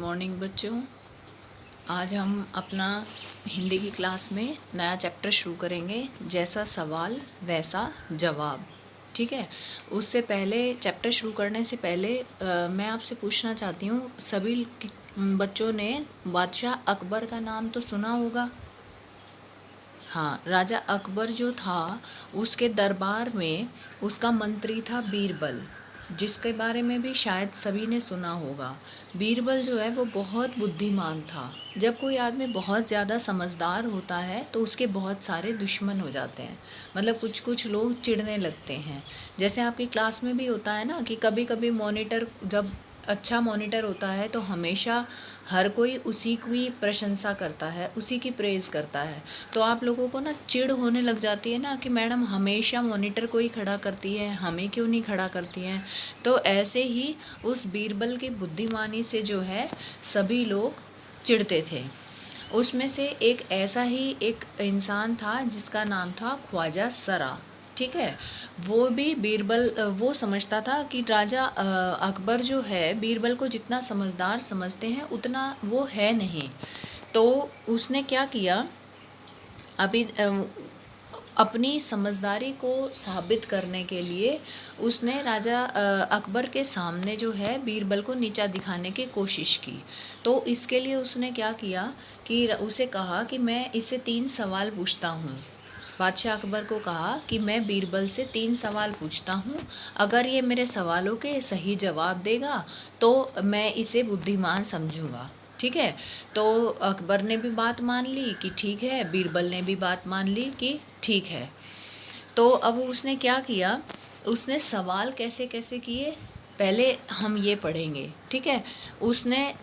Morning बच्चों। आज हम अपना हिंदी की क्लास में नया चैप्टर शुरू करेंगे, जैसा सवाल वैसा जवाब। ठीक है। उससे पहले चैप्टर शुरू करने से पहले मैं आपसे पूछना चाहती हूँ, बच्चों ने बादशाह अकबर का नाम तो सुना होगा। हाँ, राजा अकबर जो था उसके दरबार में उसका मंत्री था बीरबल, जिसके बारे में भी शायद सभी ने सुना होगा। बीरबल जो है वो बहुत बुद्धिमान था। जब कोई आदमी बहुत ज़्यादा समझदार होता है तो उसके बहुत सारे दुश्मन हो जाते हैं, मतलब कुछ कुछ लोग चिढ़ने लगते हैं। जैसे आपकी क्लास में भी होता है ना कि कभी कभी मॉनिटर, जब अच्छा मॉनिटर होता है तो हमेशा हर कोई उसी की प्रशंसा करता है, उसी की प्रेज़ करता है। तो आप लोगों को ना चिढ़ होने लग जाती है ना कि मैडम हमेशा मॉनिटर को ही खड़ा करती है, हमें क्यों नहीं खड़ा करती हैं। तो ऐसे ही उस बीरबल की बुद्धिमानी से जो है सभी लोग चिढ़ते थे। उसमें से एक ऐसा ही एक इंसान था जिसका नाम था ख्वाजा सरा। ठीक है। वो भी बीरबल, वो समझता था कि राजा अकबर जो है बीरबल को जितना समझदार समझते हैं उतना वो है नहीं। तो उसने क्या किया, अभी अपनी समझदारी को साबित करने के लिए उसने राजा अकबर के सामने जो है बीरबल को नीचा दिखाने की कोशिश की। तो इसके लिए उसने क्या किया कि उसे कहा कि मैं इससे 3 सवाल पूछता हूँ। बादशाह अकबर को कहा कि मैं बीरबल से 3 सवाल पूछता हूँ, अगर ये मेरे सवालों के सही जवाब देगा तो मैं इसे बुद्धिमान समझूंगा। ठीक है। तो अकबर ने भी बात मान ली कि ठीक है, बीरबल ने भी बात मान ली कि ठीक है। तो अब उसने क्या किया, उसने सवाल कैसे कैसे किए पहले हम ये पढ़ेंगे। ठीक है। उसने,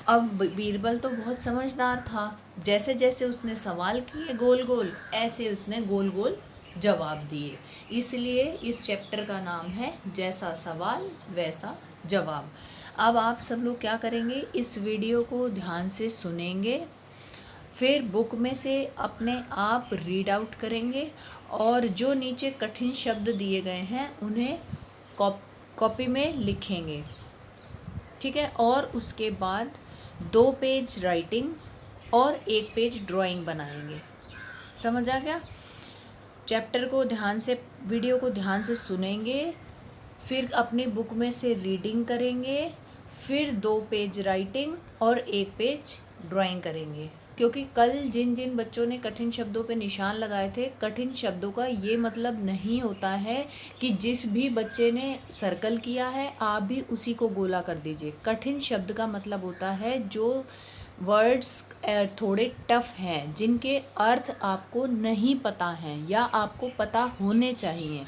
अब बीरबल तो बहुत समझदार था, जैसे जैसे उसने सवाल किए गोल गोल, ऐसे उसने गोल गोल जवाब दिए। इसलिए इस चैप्टर का नाम है जैसा सवाल वैसा जवाब। अब आप सब लोग क्या करेंगे, इस वीडियो को ध्यान से सुनेंगे, फिर बुक में से अपने आप रीड आउट करेंगे और जो नीचे कठिन शब्द दिए गए हैं उन्हें कॉपी में लिखेंगे। ठीक है। और उसके बाद 2 पेज राइटिंग और 1 पेज ड्राइंग बनाएंगे। समझ आ गया। चैप्टर को ध्यान से, वीडियो को ध्यान से सुनेंगे, फिर अपनी बुक में से रीडिंग करेंगे, फिर 2 पेज राइटिंग और 1 पेज ड्राइंग करेंगे। क्योंकि कल जिन जिन बच्चों ने कठिन शब्दों पे निशान लगाए थे, कठिन शब्दों का ये मतलब नहीं होता है कि जिस भी बच्चे ने सर्कल किया है आप भी उसी को गोला कर दीजिए। कठिन शब्द का मतलब होता है जो वर्ड्स थोड़े टफ हैं, जिनके अर्थ आपको नहीं पता हैं या आपको पता होने चाहिए।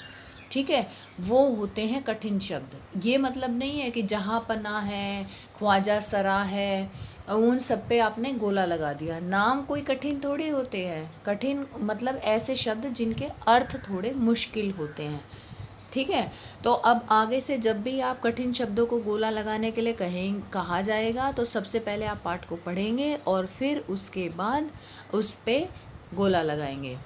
ठीक है, वो होते हैं कठिन शब्द। ये मतलब नहीं है कि जहाँ पना है, ख्वाजा सरा है, उन सब पे आपने गोला लगा दिया। नाम कोई कठिन थोड़ी होते हैं। कठिन मतलब ऐसे शब्द जिनके अर्थ थोड़े मुश्किल होते हैं। ठीक है। तो अब आगे से जब भी आप कठिन शब्दों को गोला लगाने के लिए कहा जाएगा तो सबसे पहले आप पाठ को पढ़ेंगे और फिर उसके बाद उस पे गोला लगाएंगे।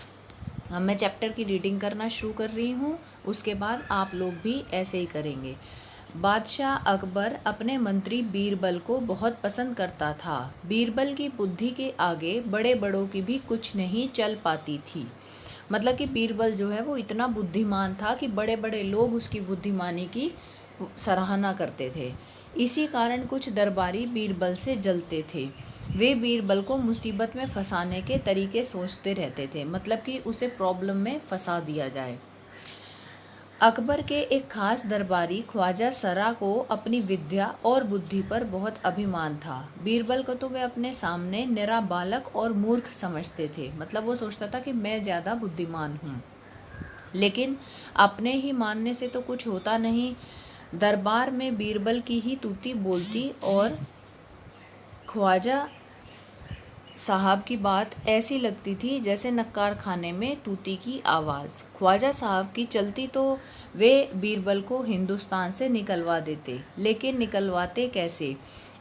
अब मैं चैप्टर की रीडिंग करना शुरू कर रही हूँ, उसके बाद आप लोग भी ऐसे ही करेंगे। बादशाह अकबर अपने मंत्री बीरबल को बहुत पसंद करता था। बीरबल की बुद्धि के आगे बड़े बड़ों की भी कुछ नहीं चल पाती थी। मतलब कि बीरबल जो है वो इतना बुद्धिमान था कि बड़े बड़े लोग उसकी बुद्धिमानी की सराहना करते थे। इसी कारण कुछ दरबारी बीरबल से जलते थे। वे बीरबल को मुसीबत में फंसाने के तरीके सोचते रहते थे, मतलब कि उसे प्रॉब्लम में फंसा दिया जाए। अकबर के एक खास दरबारी ख्वाजा सरा को अपनी विद्या और बुद्धि पर बहुत अभिमान था। बीरबल को तो वे अपने सामने निरा बालक और मूर्ख समझते थे, मतलब वो सोचता था कि मैं ज़्यादा बुद्धिमान हूँ। लेकिन अपने ही मानने से तो कुछ होता नहीं। दरबार में बीरबल की ही तूती बोलती और ख्वाजा साहब की बात ऐसी लगती थी जैसे नक्कार खाने में तूती की आवाज़। ख्वाजा साहब की चलती तो वे बीरबल को हिंदुस्तान से निकलवा देते, लेकिन निकलवाते कैसे?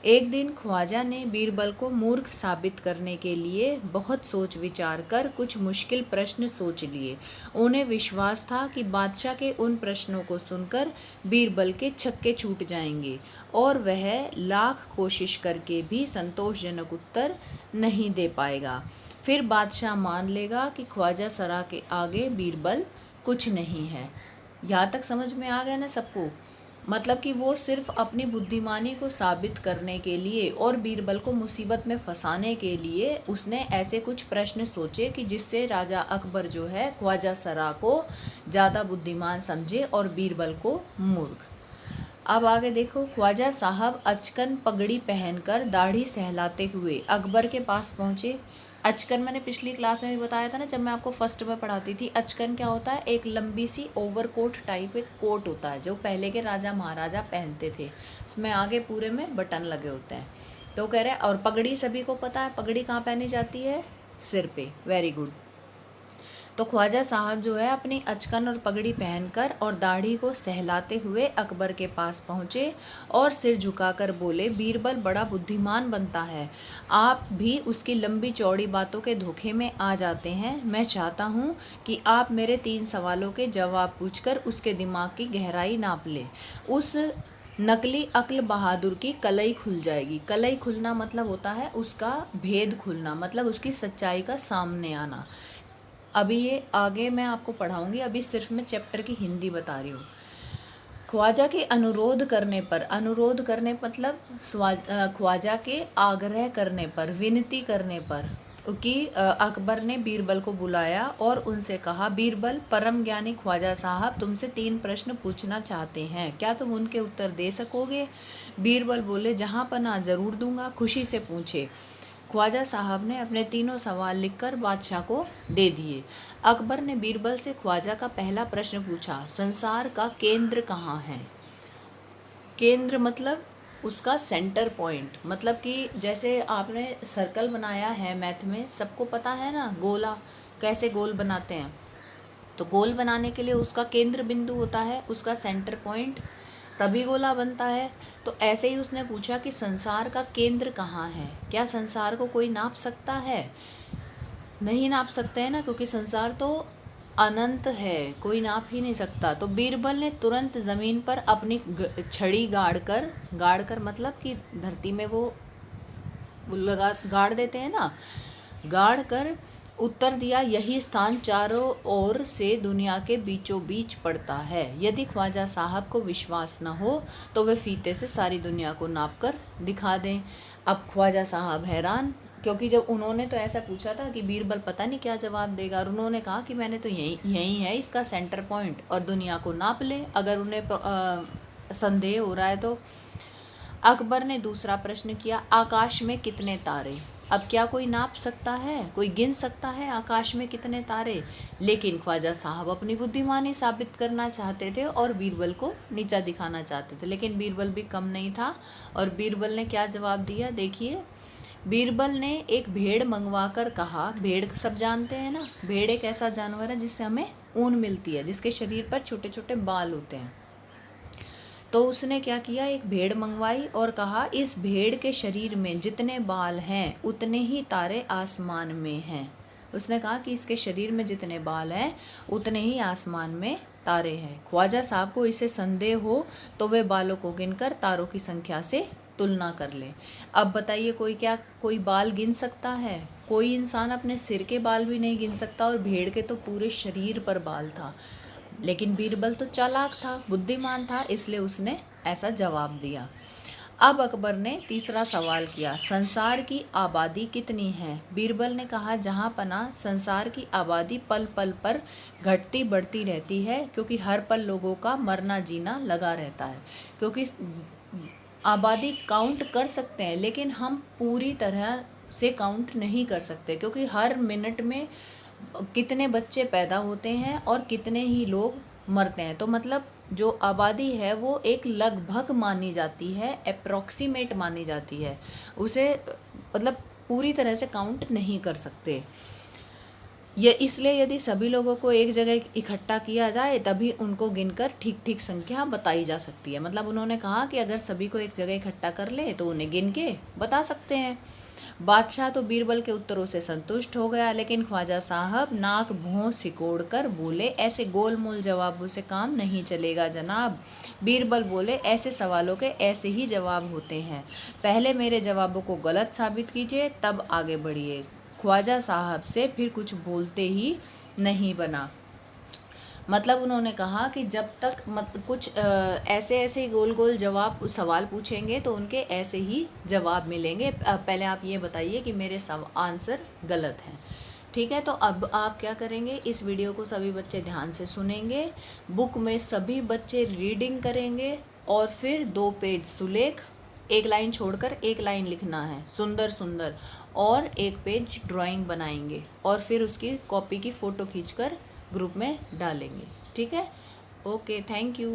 एक दिन ख्वाजा ने बीरबल को मूर्ख साबित करने के लिए बहुत सोच विचार कर कुछ मुश्किल प्रश्न सोच लिए। उन्हें विश्वास था कि बादशाह के उन प्रश्नों को सुनकर बीरबल के छक्के छूट जाएंगे और वह लाख कोशिश करके भी संतोषजनक उत्तर नहीं दे पाएगा। फिर बादशाह मान लेगा कि ख्वाजा सरा के आगे बीरबल कुछ नहीं है। यहाँ तक समझ में आ गया ना सबको? मतलब कि वो सिर्फ अपनी बुद्धिमानी को साबित करने के लिए और बीरबल को मुसीबत में फंसाने के लिए उसने ऐसे कुछ प्रश्न सोचे कि जिससे राजा अकबर जो है ख्वाजा सरा को ज़्यादा बुद्धिमान समझे और बीरबल को मूर्ख। अब आगे देखो, ख्वाजा साहब अचकन पगड़ी पहनकर दाढ़ी सहलाते हुए अकबर के पास पहुँचे। अचकन मैंने पिछली क्लास में भी बताया था ना, जब मैं आपको फर्स्ट में पढ़ाती थी। अचकन क्या होता है? एक लंबी सी ओवरकोट टाइप एक कोट होता है जो पहले के राजा महाराजा पहनते थे। इसमें आगे पूरे में बटन लगे होते हैं। तो कह रहे हैं, और पगड़ी सभी को पता है पगड़ी कहाँ पहनी जाती है? सिर पे। Very good. तो ख्वाजा साहब जो है अपनी अचकन और पगड़ी पहनकर और दाढ़ी को सहलाते हुए अकबर के पास पहुँचे और सिर झुकाकर बोले, बीरबल बड़ा बुद्धिमान बनता है, आप भी उसकी लंबी चौड़ी बातों के धोखे में आ जाते हैं। मैं चाहता हूँ कि आप मेरे 3 सवालों के जवाब पूछकर उसके दिमाग की गहराई नाप लें। उस नकली अक्ल बहादुर की कलई खुल जाएगी। कलई खुलना मतलब होता है उसका भेद खुलना, मतलब उसकी सच्चाई का सामने आना। अभी ये आगे मैं आपको पढ़ाऊंगी, अभी सिर्फ मैं चैप्टर की हिंदी बता रही हूँ। ख्वाजा के अनुरोध करने पर, अनुरोध करने मतलब ख्वाजा के आग्रह करने पर, विनती करने पर कि अकबर ने बीरबल को बुलाया और उनसे कहा, बीरबल परम ज्ञानी ख्वाजा साहब तुमसे 3 प्रश्न पूछना चाहते हैं, क्या तुम उनके उत्तर दे सकोगे? बीरबल बोले, जहाँ पनाह ज़रूर दूंगा, खुशी से पूछे। ख्वाजा साहब ने अपने 3 सवाल लिखकर बादशाह को दे दिए। अकबर ने बीरबल से ख्वाजा का पहला प्रश्न पूछा, संसार का केंद्र कहाँ है? केंद्र मतलब उसका सेंटर पॉइंट, मतलब कि जैसे आपने सर्कल बनाया है मैथ में, सबको पता है ना गोला कैसे गोल बनाते हैं। तो गोल बनाने के लिए उसका केंद्र बिंदु होता है, उसका सेंटर पॉइंट, तभी गोला बनता है। तो ऐसे ही उसने पूछा कि संसार का केंद्र कहाँ है? क्या संसार को कोई नाप सकता है? नहीं नाप सकते हैं ना, क्योंकि संसार तो अनंत है, कोई नाप ही नहीं सकता। तो बीरबल ने तुरंत ज़मीन पर अपनी छड़ी गाड़ कर मतलब कि धरती में वो लगा गाड़ देते हैं ना, गाड़ कर उत्तर दिया, यही स्थान चारों ओर से दुनिया के बीचों बीच पड़ता है। यदि ख्वाजा साहब को विश्वास न हो तो वे फीते से सारी दुनिया को नाप कर दिखा दें। अब ख्वाजा साहब हैरान, क्योंकि जब उन्होंने तो ऐसा पूछा था कि बीरबल पता नहीं क्या जवाब देगा, और उन्होंने कहा कि मैंने तो यही है इसका सेंटर पॉइंट, और दुनिया को नाप ले अगर उन्हें संदेह हो रहा है तो। अकबर ने दूसरा प्रश्न किया, आकाश में कितने तारे? अब क्या कोई नाप सकता है, कोई गिन सकता है आकाश में कितने तारे? लेकिन ख्वाजा साहब अपनी बुद्धिमानी साबित करना चाहते थे और बीरबल को नीचा दिखाना चाहते थे, लेकिन बीरबल भी कम नहीं था। और बीरबल ने क्या जवाब दिया, देखिए। बीरबल ने एक भेड़ मंगवा कर कहा, भेड़ सब जानते हैं ना, भेड़ एक ऐसा जानवर है जिससे हमें ऊन मिलती है, जिसके शरीर पर छोटे छोटे बाल होते हैं। तो उसने क्या किया, एक भेड़ मंगवाई और कहा, इस भेड़ के शरीर में जितने बाल हैं उतने ही तारे आसमान में हैं। उसने कहा कि इसके शरीर में जितने बाल हैं उतने ही आसमान में तारे हैं। ख्वाजा साहब को इसे संदेह हो तो वे बालों को गिनकर तारों की संख्या से तुलना कर लें। अब बताइए, कोई बाल गिन सकता है? कोई इंसान अपने सिर के बाल भी नहीं गिन सकता, और भेड़ के तो पूरे शरीर पर बाल था। लेकिन बीरबल तो चालाक था, बुद्धिमान था, इसलिए उसने ऐसा जवाब दिया। अब अकबर ने तीसरा सवाल किया, संसार की आबादी कितनी है? बीरबल ने कहा, जहाँ पनाह संसार की आबादी पल पल पर घटती बढ़ती रहती है, क्योंकि हर पल लोगों का मरना जीना लगा रहता है। क्योंकि आबादी काउंट कर सकते हैं, लेकिन हम पूरी तरह से काउंट नहीं कर सकते, क्योंकि हर मिनट में कितने बच्चे पैदा होते हैं और कितने ही लोग मरते हैं। तो मतलब जो आबादी है वो एक लगभग मानी जाती है, अप्रॉक्सीमेट मानी जाती है, उसे मतलब पूरी तरह से काउंट नहीं कर सकते। ये इसलिए यदि सभी लोगों को एक जगह इकट्ठा किया जाए तभी उनको गिनकर ठीक ठीक संख्या बताई जा सकती है। मतलब उन्होंने कहा कि अगर सभी को एक जगह इकट्ठा कर ले तो उन्हें गिन के बता सकते हैं। बादशाह तो बीरबल के उत्तरों से संतुष्ट हो गया, लेकिन ख्वाजा साहब नाक भौं सिकोड़ कर बोले, ऐसे गोल मोल जवाबों से काम नहीं चलेगा जनाब। बीरबल बोले, ऐसे सवालों के ऐसे ही जवाब होते हैं, पहले मेरे जवाबों को गलत साबित कीजिए तब आगे बढ़िए। ख्वाजा साहब से फिर कुछ बोलते ही नहीं बना। मतलब उन्होंने कहा कि जब तक कुछ ऐसे ऐसे गोल गोल जवाब सवाल पूछेंगे तो उनके ऐसे ही जवाब मिलेंगे। पहले आप ये बताइए कि मेरे सब आंसर गलत हैं। ठीक है, तो अब आप क्या करेंगे, इस वीडियो को सभी बच्चे ध्यान से सुनेंगे, बुक में सभी बच्चे रीडिंग करेंगे और फिर 2 पेज सुलेख, 1 लाइन छोड़कर 1 लाइन लिखना है सुंदर सुंदर, और 1 पेज ड्राइंग बनाएंगे और फिर उसकी कॉपी की फ़ोटो खींचकर ग्रुप में डालेंगे। ठीक है, ओके, थैंक यू।